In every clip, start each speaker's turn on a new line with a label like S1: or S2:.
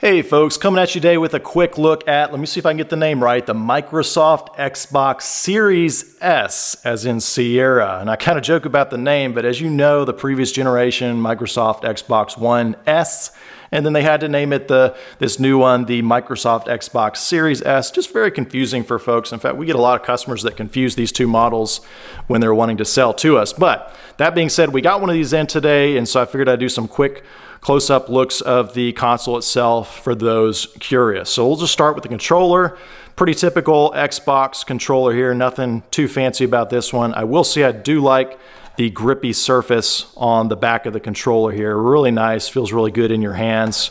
S1: Hey folks, coming at you today with a quick look at, let me see if I can get the name right, the Microsoft Xbox Series S, as in Sierra. And I kind of joke about the name, but as you know, the previous generation, Microsoft Xbox One S, and then they had to name it this new one, the Microsoft Xbox Series S. Just very confusing for folks. In fact, we get a lot of customers that confuse these two models when they're wanting to sell to us. But that being said, we got one of these in today, and so I figured I'd do some quick close-up looks of the console itself for those curious. So we'll just start with the controller. Pretty typical Xbox controller here, nothing too fancy about this one. I will say I do like the grippy surface on the back of the controller here. Really nice, feels really good in your hands,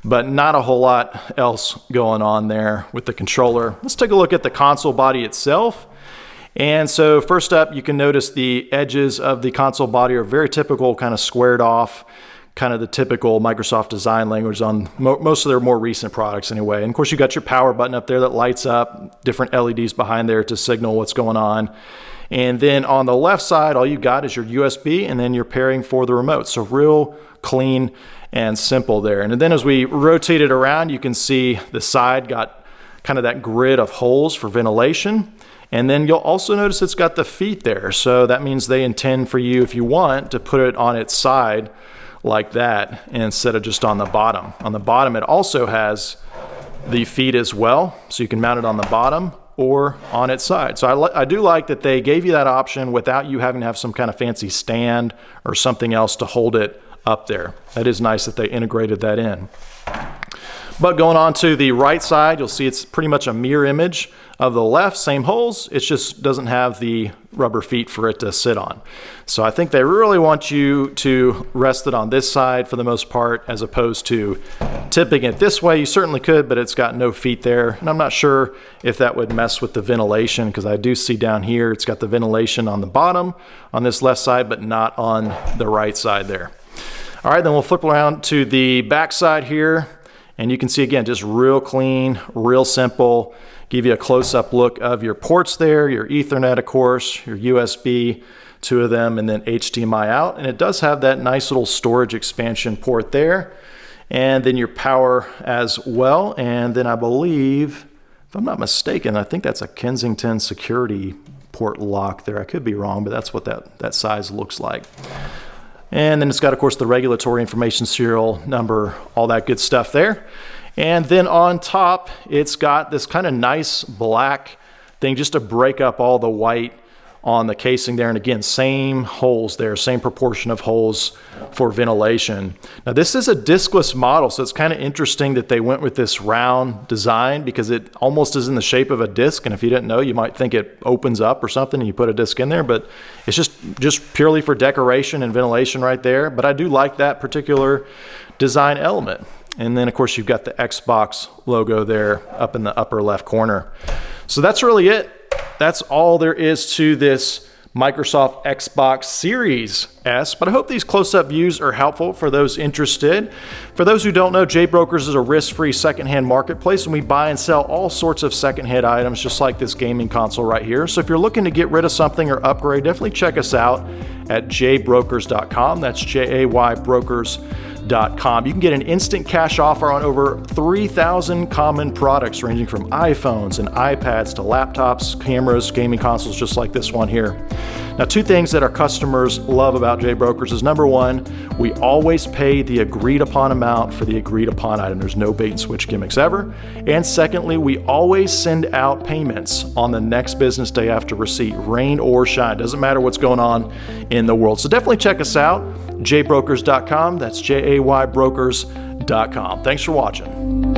S1: but not a whole lot else going on there with the controller. Let's take a look at the console body itself. And so first up, you can notice the edges of the console body are very typical, kind of squared off, kind of the typical Microsoft design language on most of their more recent products anyway. And of course, you got your power button up there that lights up, different LEDs behind there to signal what's going on. And then on the left side, all you got is your USB and then you're pairing for the remote. So real clean and simple there. And then as we rotate it around, you can see the side got kind of that grid of holes for ventilation. And then you'll also notice it's got the feet there. So that means they intend for you, if you want, to put it on its side like that instead of just on the bottom. On the bottom, it also has the feet as well. So you can mount it on the bottom or on its side. So I do like that they gave you that option without you having to have some kind of fancy stand or something else to hold it up there. That is nice that they integrated that in. But going on to the right side, you'll see it's pretty much a mirror image of the left, same holes. It just doesn't have the rubber feet for it to sit on. So I think they really want you to rest it on this side for the most part, as opposed to tipping it this way. You certainly could, but it's got no feet there. And I'm not sure if that would mess with the ventilation, because I do see down here, it's got the ventilation on the bottom on this left side, but not on the right side there. All right, then we'll flip around to the back side here. And you can see, again, just real clean, real simple. Give you a close-up look of your ports there, your Ethernet, of course, your USB, two of them, and then HDMI out. And it does have that nice little storage expansion port there. And then your power as well. And then I believe, if I'm not mistaken, I think that's a Kensington security port lock there. I could be wrong, but that's what that size looks like. And then it's got, of course, the regulatory information, serial number, all that good stuff there. And then on top, it's got this kind of nice black thing just to break up all the white on the casing there. And again, same holes there, same proportion of holes for ventilation. Now, this is a discless model, so it's kind of interesting that they went with this round design because it almost is in the shape of a disc. And if you didn't know, you might think it opens up or something and you put a disc in there, but it's just purely for decoration and ventilation right there. But I do like that particular design element. And then, of course, you've got the Xbox logo there up in the upper left corner. So that's really it. That's all there is to this Microsoft Xbox Series S, but I hope these close-up views are helpful for those interested. For those who don't know, JBrokers is a risk-free secondhand marketplace, and we buy and sell all sorts of secondhand items, just like this gaming console right here. So if you're looking to get rid of something or upgrade, definitely check us out at jaybrokers.com. That's JAYbrokers.com. You can get an instant cash offer on over 3,000 common products ranging from iPhones and iPads to laptops, cameras, gaming consoles, just like this one here. Now, two things that our customers love about JBrokers is, number one, we always pay the agreed upon amount for the agreed upon item. There's no bait and switch gimmicks ever. And secondly, we always send out payments on the next business day after receipt, rain or shine. Doesn't matter what's going on in the world. So definitely check us out, jaybrokers.com. That's JAYbrokers.com. Thanks for watching.